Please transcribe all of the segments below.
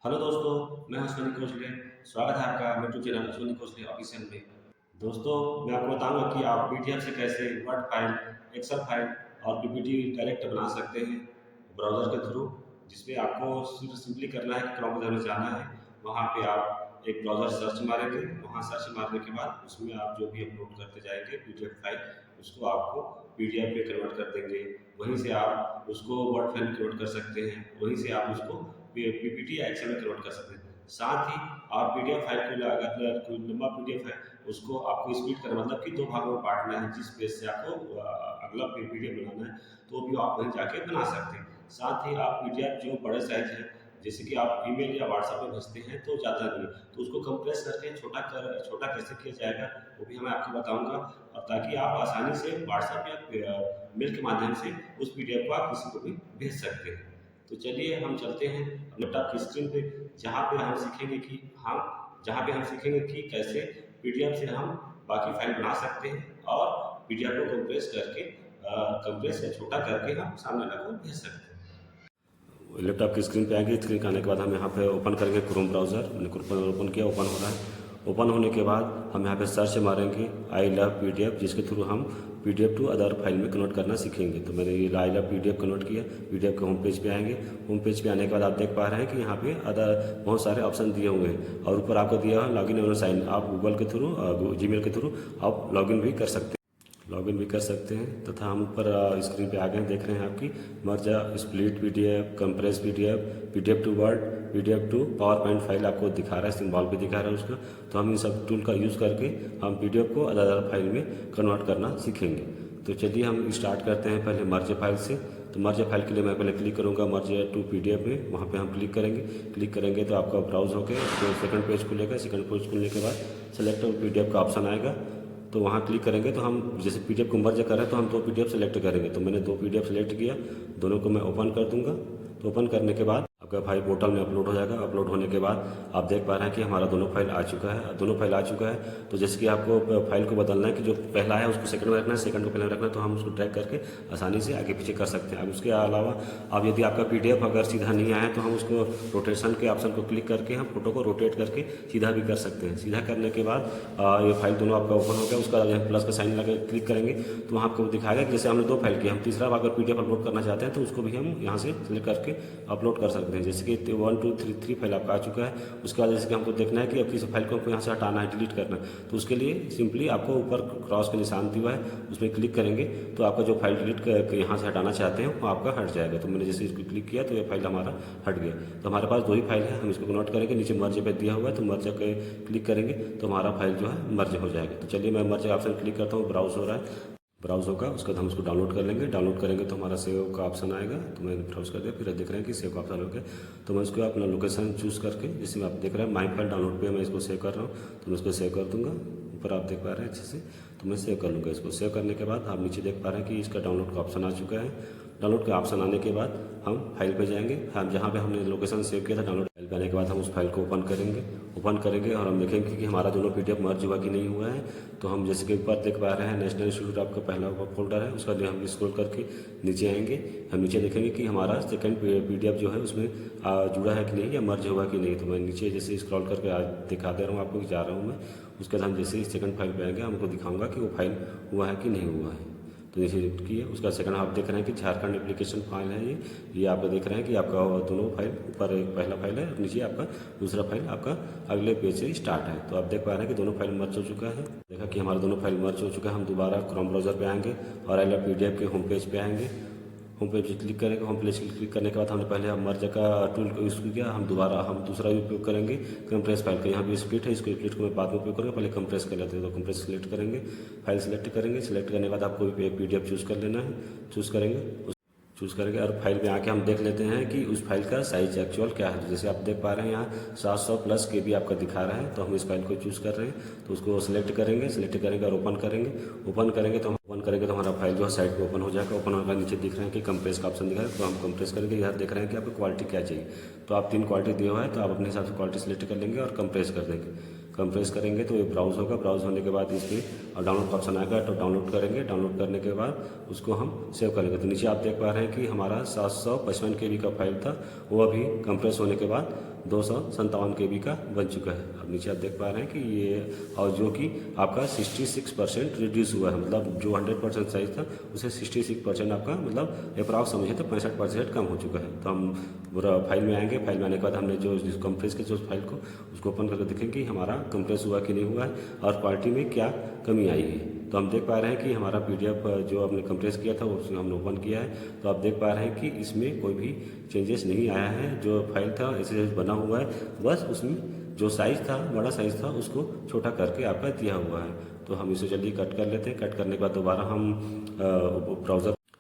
Hello दोस्तों, मैं हूं अश्विनी खोसले। स्वागत है आपका यूट्यूब चैनल अश्विनी खोसले ऑफिशियल में। दोस्तों, मैं आपको बताऊंगा कि आप पीडीएफ से कैसे वर्ड फाइल, एक्सेल फाइल और पीपीटी डायरेक्ट बना सकते हैं ब्राउज़र के थ्रू। जिसमें आपको सिर्फ सिंपली करना है कि क्रोम ब्राउज़र में जाना है। वहाँ पे आप एक ब्राउज़र सर्च मारेंगे। वहाँ सर्च मारने के बाद उसमें आप जो भी अपलोड करते जाएंगे पीडीएफ फाइल, उसको आपको पीडीएफ में कन्वर्ट कर देंगे। वहीं से आप उसको वर्ड फाइल में कन्वर्ट कर सकते हैं। वहीं से आप उसको पीपीटी या एक्सेल में कन्वर्ट कर सकते हैं। साथ ही आप पीडीएफ फाइल को अगर कोई लंबा पीडीएफ है, उसको आपको स्प्लिट करना मतलब कि दो भागों में बांटना है। जिस पेज से आपको अगला पीडीएफ बनाना है, तो भी आप वहीं जाके बना सकते हैं। साथ ही आप पीडीएफ जो बड़े साइज है, जैसे कि आप ईमेल या व्हाट्सएप में भेजते हैं तो ज़्यादा नहीं, तो उसको कंप्रेस करके छोटा कैसे किया जाएगा, वो भी मैं आपको बताऊंगा। और ताकि आप आसानी से व्हाट्सएप या मेल के माध्यम से उस पीडीएफ को आप किसी को भी भेज सकते हैं। तो चलिए हम चलते हैं लैपटॉप की स्क्रीन पे, जहाँ पे हम सीखेंगे कि कैसे पीडीएफ से हम बाकी फाइल बना सकते हैं और पीडीएफ को कंप्रेस या छोटा करके हम सामने वाले को भेज सकते हैं। लैपटॉप की स्क्रीन पे आएंगे। स्क्रीन पे आने के बाद हम यहाँ पे ओपन करेंगे क्रोम ब्राउज़र। मैंने क्रोम ओपन किया, ओपन हो रहा है। ओपन होने के बाद हम यहाँ पे सर्च मारेंगे आई लव पीडीएफ, जिसके थ्रू हम पीडीएफ टू अदर फाइल में कन्वर्ट करना सीखेंगे। तो मैंने ये आई लव पीडीएफ कन्वर्ट किया। पीडीएफ के होम पेज पे आएंगे। होम पेज पे आने के बाद आप देख पा रहे हैं कि यहाँ पे अदर बहुत सारे ऑप्शन दिए हुए हैं और ऊपर आपको दिया है लॉगिन और साइन। आप गूगल के थ्रू, जीमेल के थ्रू आप लॉगिन भी कर सकते हैं। तथा हम ऊपर स्क्रीन पे आ गए देख रहे हैं आपकी merge, split PDF, compress PDF, PDF to Word, PDF to PowerPoint file आपको दिखा रहा है, सिंबल भी दिखा रहा है उसका। तो हम इन सब टूल का यूज़ करके हम पीडीएफ को अलग अलग फाइल में कन्वर्ट करना सीखेंगे। तो चलिए हम स्टार्ट करते हैं पहले मर्ज फाइल से। तो मर्ज फाइल के लिए मैं पहले क्लिक करूँगा मर्ज टू पीडीएफ में। वहाँ पे हम क्लिक करेंगे तो आपका ब्राउज होकर सेकंड पेज खुलेगा। सेकंड पेज खुलने के बाद सेलेक्ट पीडीएफ का ऑप्शन आएगा। तो वहाँ क्लिक करेंगे तो हम जैसे पीडीएफ को मर्ज कर रहे हैं तो हम दो पीडीएफ सेलेक्ट करेंगे। तो मैंने दो पीडीएफ सेलेक्ट किया, दोनों को मैं ओपन कर दूंगा। तो ओपन करने के बाद आपका फाइल पोर्टल में अपलोड हो जाएगा। अपलोड होने के बाद आप देख पा रहे हैं कि हमारा दोनों फाइल आ चुका है। तो जैसे कि आपको फाइल को बदलना है कि जो पहला है उसको सेकंड में रखना है, सेकंड को पहले में रखना है, तो हम उसको ड्रैग करके आसानी से आगे पीछे कर सकते हैं। अब उसके अलावा अब यदि आपका पीडीएफ अगर सीधा नहीं आया तो हम उसको रोटेशन के ऑप्शन को क्लिक करके हम फोटो को रोटेट करके सीधा भी कर सकते हैं। सीधा करने के बाद ये फाइल दोनों आपका ओपन हो गया। उसका प्लस का साइन लगा क्लिक करेंगे तो वहाँ आपको दिखाएगा कि जैसे हमने दो फाइल की, हम तीसरा अगर पीडीएफ अपलोड करना चाहते हैं तो उसको भी हम यहाँ से सिलेक्ट करके अपलोड कर सकते हैं। जैसे कि 1 2 3 फाइल आपका आ चुका है। उसके बाद जैसे कि हमको देखना है कि अब किसी फाइल को यहाँ से हटाना है, डिलीट करना है, तो उसके लिए सिंपली आपको ऊपर क्रॉस का निशान दिया है, उसमें क्लिक करेंगे तो आपका जो फाइल डिलीट करके यहाँ से हटाना चाहते हैं वो आपका हट जाएगा। तो मैंने जैसे इसको क्लिक किया तो ये फाइल हमारा हट गया। तो हमारे पास दो ही फाइल है, हम इसको कन्वर्ट करेंगे। नीचे मर्ज पे दिया हुआ है तो मर्ज पे क्लिक करेंगे तो हमारा फाइल जो है मर्ज हो जाएगा। तो चलिए मैं मर्ज ऑप्शन क्लिक करता हूँ, ब्राउज हो रहा है, ब्राउज होगा। उसके बाद हम उसको डाउनलोड कर लेंगे। डाउनलोड करेंगे तो हमारा सेव का ऑप्शन आएगा। तो मैंने ब्राउज कर दिया, फिर देख रहे हैं कि सेव का ऑप्शन हो गया। तो मैं उसको अपना लोकेशन चूज़ करके, जैसे आप देख रहे हैं माई फाइल डाउनलोड पे मैं इसको सेव कर रहा हूँ, तो मैं इसको सेव कर दूँगा। ऊपर आप देख पा रहे हैं अच्छे से, तो मैं सेव कर लूँगा इसको। सेव करने के बाद आप नीचे देख पा रहे हैं कि इसका डाउनलोड का ऑप्शन आ चुका है। डाउनलोड का ऑप्शन आने के बाद हम फाइल पे जाएंगे। हम जहाँ पे हमने लोकेशन सेव किया था, डाउनलोड फाइल पे आने के बाद हम उस फाइल को ओपन करेंगे और हम देखेंगे कि हमारा दोनों पीडीएफ मर्ज हुआ कि नहीं हुआ है। तो हम जैसे कि ऊपर देख पा रहे हैं नेशनल इंस्टीट्यूट आपका पहला फोल्डर है, उसका लिए हम स्क्रॉल करके नीचे आएंगे। हम नीचे देखेंगे कि हमारा सेकंड पीडीएफ जो है उसमें जुड़ा है कि नहीं या मर्ज हुआ कि नहीं। तो मैं नीचे जैसे स्क्रॉल करके दिखा दे रहा हूँ आपको कि जा रहा हूँ मैं। उसके बाद हम जैसे ही सेकंड फाइल पे आएंगे हमको दिखाऊंगा कि वो फाइल हुआ है कि नहीं हुआ है। तो जैसे किया उसका सेकंड आप देख रहे हैं कि झारखंड एप्लीकेशन फाइल है ये आप देख रहे हैं कि आपका दोनों फाइल, ऊपर एक पहला फाइल है, नीचे आपका दूसरा फाइल आपका अगले पेज से स्टार्ट है। तो आप देख पा रहे हैं कि दोनों फाइल मर्ज हो चुका है। देखा कि हमारा दोनों फाइल मर्ज हो चुका है। हम दोबारा क्रोम ब्राउज़र पे आएंगे और आई लव पीडीएफ के होम पेज पे आएंगे। होम पेज क्लिक करेंगे। होम पेज क्लिक करने के बाद हमने पहले मर्ज का टूल को यूज़ किया, हम दूसरा उपयोग करेंगे कंप्रेस फाइल का। यहाँ भी स्प्लिट है, इसको स्प्लिट को मैं बाद में उपयोग करूँगा, पहले कंप्रेस कर लेते हैं। तो कंप्रेस सेलेक्ट करेंगे, फाइल सेलेक्ट करेंगे। सेलेक्ट करने के बाद आपको पीडीएफ चूज़ कर लेना है, चूज़ करेंगे और फाइल में आके हम देख लेते हैं कि उस फाइल का साइज एक्चुअल क्या है। जैसे आप देख पा रहे हैं यहाँ 700 प्लस KB आपका दिखा रहा है। तो हम इस फाइल को चूज़ कर रहे हैं, तो उसको सेलेक्ट करेंगे और ओपन करेंगे तो हमारा फाइल जो है साइड पे ओपन हो जाएगा। ओपन होकर नीचे दिख रहे हैं कि कंप्रेस का ऑप्शन दिख रहा है, तो हम कंप्रेस करेंगे। यहाँ देख रहे हैं कि आपको क्वालिटी क्या चाहिए, तो आप 3 क्वालिटी दिया हुआ है, तो आप अपने हिसाब से क्वालिटी सेलेक्ट कर लेंगे और कंप्रेस कर देंगे। कंप्रेस करेंगे तो ये ब्राउज होगा। ब्राउज होने के बाद इस पर डाउनलोड का ऑप्शन आएगा, तो डाउनलोड करेंगे। डाउनलोड करने के बाद उसको हम सेव करेंगे। तो नीचे आप देख पा रहे हैं कि हमारा 755 KB का फाइल था, वो अभी कंप्रेस होने के बाद 257 KB का बन चुका है। अब नीचे आप देख पा रहे हैं कि ये, और जो कि आपका 66% रिड्यूस हुआ है, मतलब जो 100% साइज था उसे 66% आपका मतलब अप्रॉक्स समझे तो 65% कम हो चुका है। तो हम पूरा फाइल में आएंगे, फाइल में आने के बाद हमने जो कंप्रेस के जो फाइल को उसको ओपन करके देखेंगे कि हमारा कंप्रेस हुआ कि नहीं हुआ है और क्वालिटी में क्या कमी आई है। तो हम देख पा रहे हैं कि हमारा PDF जो हमने कंप्रेस किया था उसको हमने ओपन किया है, तो आप देख पा रहे हैं कि इसमें कोई भी चेंजेस नहीं आया है। जो फाइल था ऐसे बना हुआ है, बस उसमें जो साइज़ था, बड़ा साइज़ था, उसको छोटा करके आपका दिया हुआ है। तो हम इसे जल्दी कट कर लेते हैं। कट करने के बाद दोबारा हम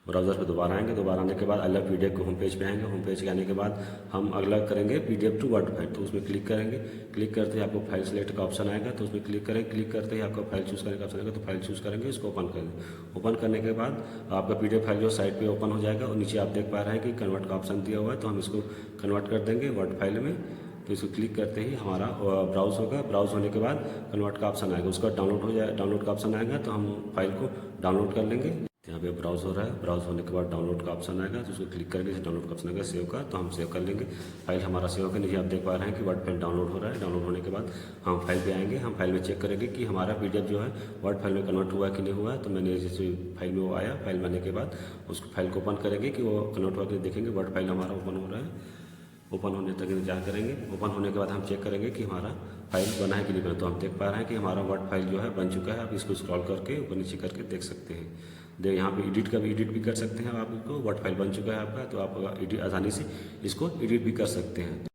ब्राउज़र पे दोबारा आएंगे। दोबारा आने के बाद अलग PDF के होम पेज पे आएंगे। होम पेज के आने के बाद हम अगला करेंगे PDF टू वर्ड फाइल, तो उसमें क्लिक करेंगे। क्लिक करते ही आपको फाइल सेलेक्ट का ऑप्शन आएगा, तो उसमें क्लिक करेंगे। क्लिक करते ही आपको फाइल चूज़ करने का ऑप्शन आएगा, तो फाइल चूज़ करेंगे, इसको ओपन करेंगे। ओपन करने के बाद आपका PDF फाइल जो साइड पर ओपन हो जाएगा और नीचे आप देख पा रहे हैं कि कन्वर्ट का ऑप्शन दिया हुआ है, तो हम इसको कन्वर्ट कर देंगे वर्ड फाइल में। तो इसको क्लिक करते ही हमारा ब्राउज़ होगा। ब्राउज़ होने के बाद कन्वर्ट का ऑप्शन आएगा, उसका डाउनलोड हो जाए, डाउनलोड का ऑप्शन आएगा, तो हम फाइल को डाउनलोड कर लेंगे। यहाँ पे ब्राउज़ हो रहा है, ब्राउज़ होने के बाद डाउनलोड का ऑप्शन आएगा, तो उसको क्लिक करेंगे। डाउनलोड का ऑप्शन आएगा सेव का, तो हम सेव कर लेंगे। फाइल हमारा सेव होकर नीचे आप देख पा रहे हैं कि वर्ड फाइल डाउनलोड हो रहा है। डाउनलोड होने के बाद हम फाइल पे आएंगे। हम फाइल में चेक करेंगे कि हमारा PDF जो है वर्ड फाइल में कन्वर्ट हुआ कि नहीं हुआ है। तो मैंने जैसे फाइल में वो आया, फाइल में आने के बाद उसको फाइल को ओपन करेंगे कि वो कन्वर्ट हुआ कि देखेंगे। वर्ड फाइल हमारा ओपन हो रहा है, ओपन होने तक इंतजार करेंगे। ओपन होने के बाद हम चेक करेंगे कि हमारा फाइल बना है कि नहीं बना। तो हम देख पा रहे हैं कि हमारा वर्ड फाइल जो है बन चुका है। आप इसको स्क्रॉल करके ऊपर नीचे करके देख सकते हैं। यहाँ पे एडिट भी कर सकते हैं आप इसको। वर्ड फाइल बन चुका है आपका, तो आप आसानी से इसको एडिट भी कर सकते हैं।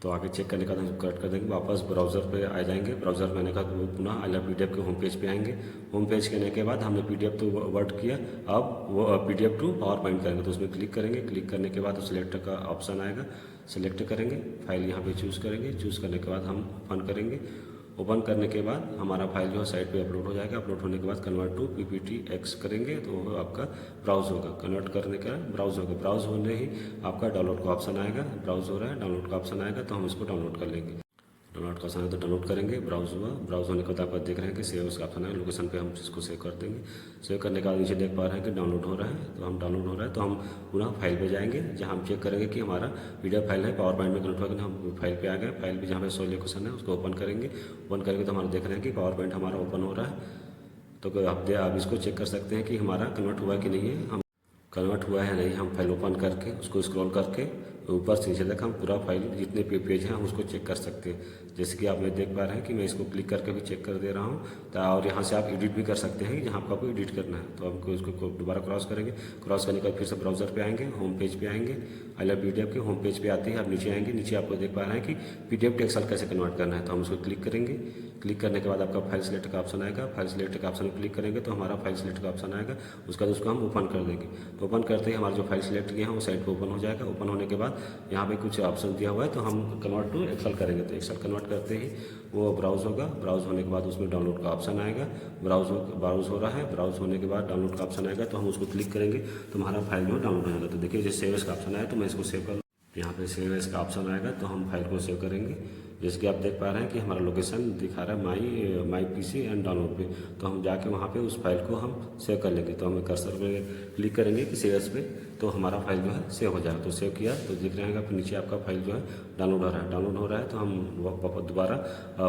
तो आगे चेक करने का हम कट कर देंगे। वापस ब्राउज़र पे आ जाएंगे। ब्राउज़र में आने का पुनः अलग PDF के होम पेज पे आएंगे। होम पेज के आने के बाद हमने PDF तो वर्ड किया, अब वो PDF टू पावर पॉइंट करेंगे, तो उसमें क्लिक करेंगे। क्लिक करने के बाद सिलेक्ट का ऑप्शन आएगा, सेलेक्ट करेंगे, फाइल यहाँ पे चूज़ करेंगे। चूज़ करने के बाद हम ओपन करेंगे। ओपन करने के बाद हमारा फाइल जो है साइट पे अपलोड हो जाएगा। अपलोड होने के बाद कन्वर्ट टू PPTX करेंगे, तो वो आपका ब्राउज़ होगा। कन्वर्ट करने का ब्राउज़ होगा। ब्राउज़ होने ही आपका डाउनलोड का ऑप्शन आएगा। ब्राउज़ हो रहा है, डाउनलोड का ऑप्शन आएगा, तो हम इसको डाउनलोड कर लेंगे। डाउनलोड का ऑप्शन है तो डाउनलोड करेंगे। ब्राउज़ हुआ, ब्राउज़ होने के बाद आप देख रहे हैं कि सेव उसका ऑप्शन है। लोकेशन पे हम इसको सेव कर देंगे। सेव करने के बाद नीचे देख पा रहे हैं कि डाउनलोड हो रहा है, तो हम डाउनलोड हो रहा है, तो हम पुनः फाइल पे जाएंगे, जहाँ हम चेक करेंगे कि हमारा PDF फाइल है पावर पॉइंट में कन्वर्ट होगा। हम फाइल पे आ गए। फाइल पे जहाँ पे शो लोकेशन है उसको ओपन करेंगे। ओपन करेंगे तो हमारा देख रहे हैं कि पावर पॉइंट हमारा ओपन हो रहा है। तो आप इसको चेक कर सकते हैं कि हमारा कन्वर्ट हुआ कि नहीं है। हम कन्वर्ट हुआ है नहीं, हम फाइल ओपन करके उसको स्क्रॉल करके ऊपर से नीचे तक हम पूरा फाइल जितने पेज हैं हम उसको चेक कर सकते हैं। जैसे कि आप देख पा रहे हैं कि मैं इसको क्लिक करके भी चेक कर दे रहा हूँ। तो और यहाँ से आप एडिट भी कर सकते हैं जहाँ आपको एडिट करना है। तो हमको इसको दोबारा क्रॉस करेंगे। क्रॉस करने के बाद फिर से ब्राउज़र पे आएंगे, होम पेज पे आएंगे। अलग PDF के होम पेज पे आते ही आप नीचे आएंगे। नीचे आपको देख पा रहे हैं कि PDF टू एक्सेल कैसे कन्वर्ट करना है, तो हम उसको क्लिक करेंगे। क्लिक करने के बाद आपका फाइल सिलेक्ट का ऑप्शन आएगा। फाइल सिलेक्ट का ऑप्शन क्लिक करेंगे तो हमारा फाइल सिलेक्ट का ऑप्शन आएगा। उसका उसको हम ओपन कर देंगे। तो ओपन करते ही हमारा जो फाइल सिलेक्ट किया है वो साइड पे ओपन हो जाएगा। ओपन होने के बाद यहाँ पे कुछ ऑप्शन दिया हुआ है, तो हम कन्वर्ट टू एक्सेल करेंगे। तो एक्सेल कन्वर्ट करते ही वो ब्राउज़ होगा। ब्राउज़ होने के बाद उसमें डाउनलोड का ऑप्शन आएगा। ब्राउज़ हो रहा है। ब्राउज़ होने के बाद डाउनलोड का ऑप्शन आएगा, तो हम उसको क्लिक करेंगे तो हमारा फाइल जो है डाउनलोड हो जाएगा। तो देखिए जैसे सेव एज का ऑप्शन आया, तो मैं इसको सेव कर, यहाँ पे सेव एज का ऑप्शन आएगा, तो हम फाइल को सेव करेंगे। जैसे कि आप देख पा रहे हैं कि हमारा लोकेशन दिखा रहा है माई PC एंड डाउनलोड पे, तो हम जाके वहाँ पे उस फाइल को हम सेव कर लेंगे। तो हमें कर्सर पे क्लिक करेंगे कि सेव एज पे, तो हमारा फाइल जो है सेव हो जाएगा। तो सेव किया तो दिख रहे हैं फिर नीचे आपका फाइल जो है डाउनलोड हो रहा है। डाउनलोड हो रहा है तो हम दोबारा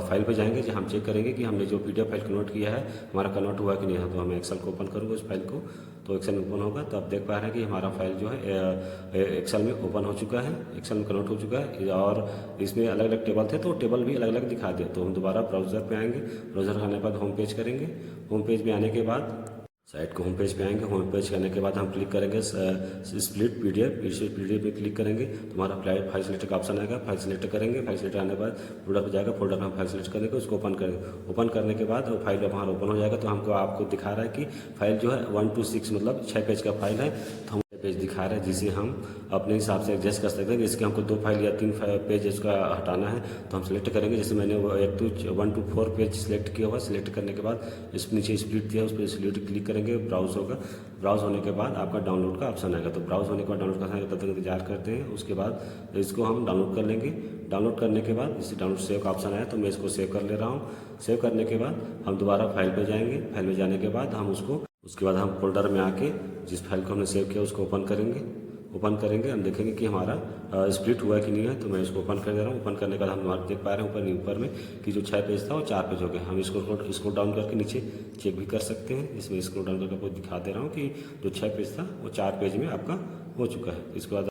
फाइल पे जाएंगे, जहाँ हम चेक करेंगे कि हमने जो PDF फाइल कन्वर्ट किया है हमारा कन्वर्ट हुआ कि नहीं है। तो हम एक्सेल को ओपन करूँगा उस फाइल को, तो एक्सेल में ओपन होगा। तो आप देख पा रहे हैं कि हमारा फाइल जो है एक्सेल में ओपन हो चुका है, एक्सेल में कन्वर्ट हो चुका है। और इसमें अलग अलग टेबल थे, तो टेबल भी अलग अलग दिखा दिया। तो हम दोबारा ब्राउज़र पे आएंगे। ब्राउज़र आने के बाद होम पेज करेंगे। होम पेज में आने के बाद साइट को होम पेज पे आएंगे। होम पेज करने के बाद हम क्लिक करेंगे स्प्लिट PDF पे क्लिक करेंगे, तो हमारा फाइल सिलेक्ट का ऑप्शन आएगा। फाइल सिलेक्ट करेंगे। फाइल सिलेक्ट आने के बाद फोल्डर पे जाएगा। फोल्डर में हम फाइल सिलेक्ट करेंगे, उसको ओपन करेंगे। ओपन करने के बाद फाइल हमारा ओपन हो जाएगा। तो हमको आपको दिखा रहा है कि फाइल जो है 1 to 6 मतलब 6 पेज का फाइल है। तो हम पेज दिखा रहा है जिसे हम अपने हिसाब से एडजस्ट कर सकते हैं। इसके हमको 2 फाइल या 3 पेज इसका हटाना है, तो हम सिलेक्ट करेंगे। जैसे मैंने 1 to 4 पेज सिलेक्ट किया हुआ। सिलेक्ट करने के बाद इस नीचे स्प्लिट दिया, उस पर स्प्लिट क्लिक करेंगे। ब्राउज़ होगा। ब्राउज़ होने के बाद आपका डाउनलोड का ऑप्शन आएगा। तो ब्राउज़ होने के बाद डाउनलोड का ऑप्शन आएगा, तब तक इंतजार करते हैं। उसके बाद इसको हम डाउनलोड कर लेंगे। डाउनलोड करने के बाद इसे डाउनलोड सेव का ऑप्शन आया, तो मैं इसको सेव कर ले रहा हूँ। सेव करने के बाद हम दोबारा फाइल पे जाएंगे। फाइल में जाने के बाद हम उसके बाद हम फोल्डर में आके जिस फाइल को हमने सेव किया उसको ओपन करेंगे। ओपन करेंगे, हम देखेंगे कि हमारा स्प्लिट हुआ है कि नहीं है। तो मैं इसको ओपन कर दे रहा हूँ। ओपन करने के बाद हम देख पा रहे हैं ऊपर में कि जो 6 पेज था वो 4 पेज हो गए। हम इसको डाउन करके नीचे चेक भी कर सकते हैं। इसमें स्क्रॉल डाउन करके आपको दिखा दे रहा हूँ कि जो 6 पेज था वो 4 पेज में आपका हो चुका है। इसके बाद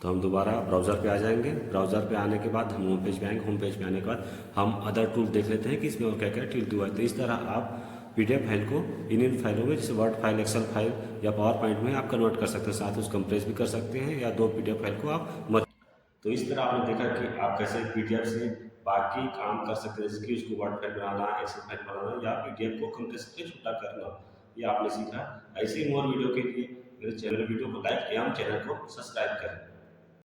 तो हम दोबारा ब्राउज़र पे आ जाएंगे। ब्राउज़र पे आने के बाद हम होम पेज पे आएंगे। होम पेज पे आने के बाद हम अदर टूल देख लेते हैं कि इसमें और क्या क्या टूल हुआ है। तो इस तरह आप PDF फाइल को इन फाइलों में, जैसे वर्ड फाइल, एक्सेल फाइल या पावर पॉइंट में आप कन्वर्ट कर सकते हैं। साथ उसको कंप्रेस भी कर सकते हैं या 2 PDF फाइल को आप मत। तो इस तरह आपने देखा कि आप कैसे PDF से बाकी काम कर सकते हैं, जैसे कि उसको वर्ड फाइल बनाना, एक्सेल फाइल बनाना या PDF को कंप्रेस करके छोटा करना, ये आपने सीखा। ऐसे ही मोर वीडियो के लिए मेरे वीडियो को लाइक एवं चैनल को सब्सक्राइब करें।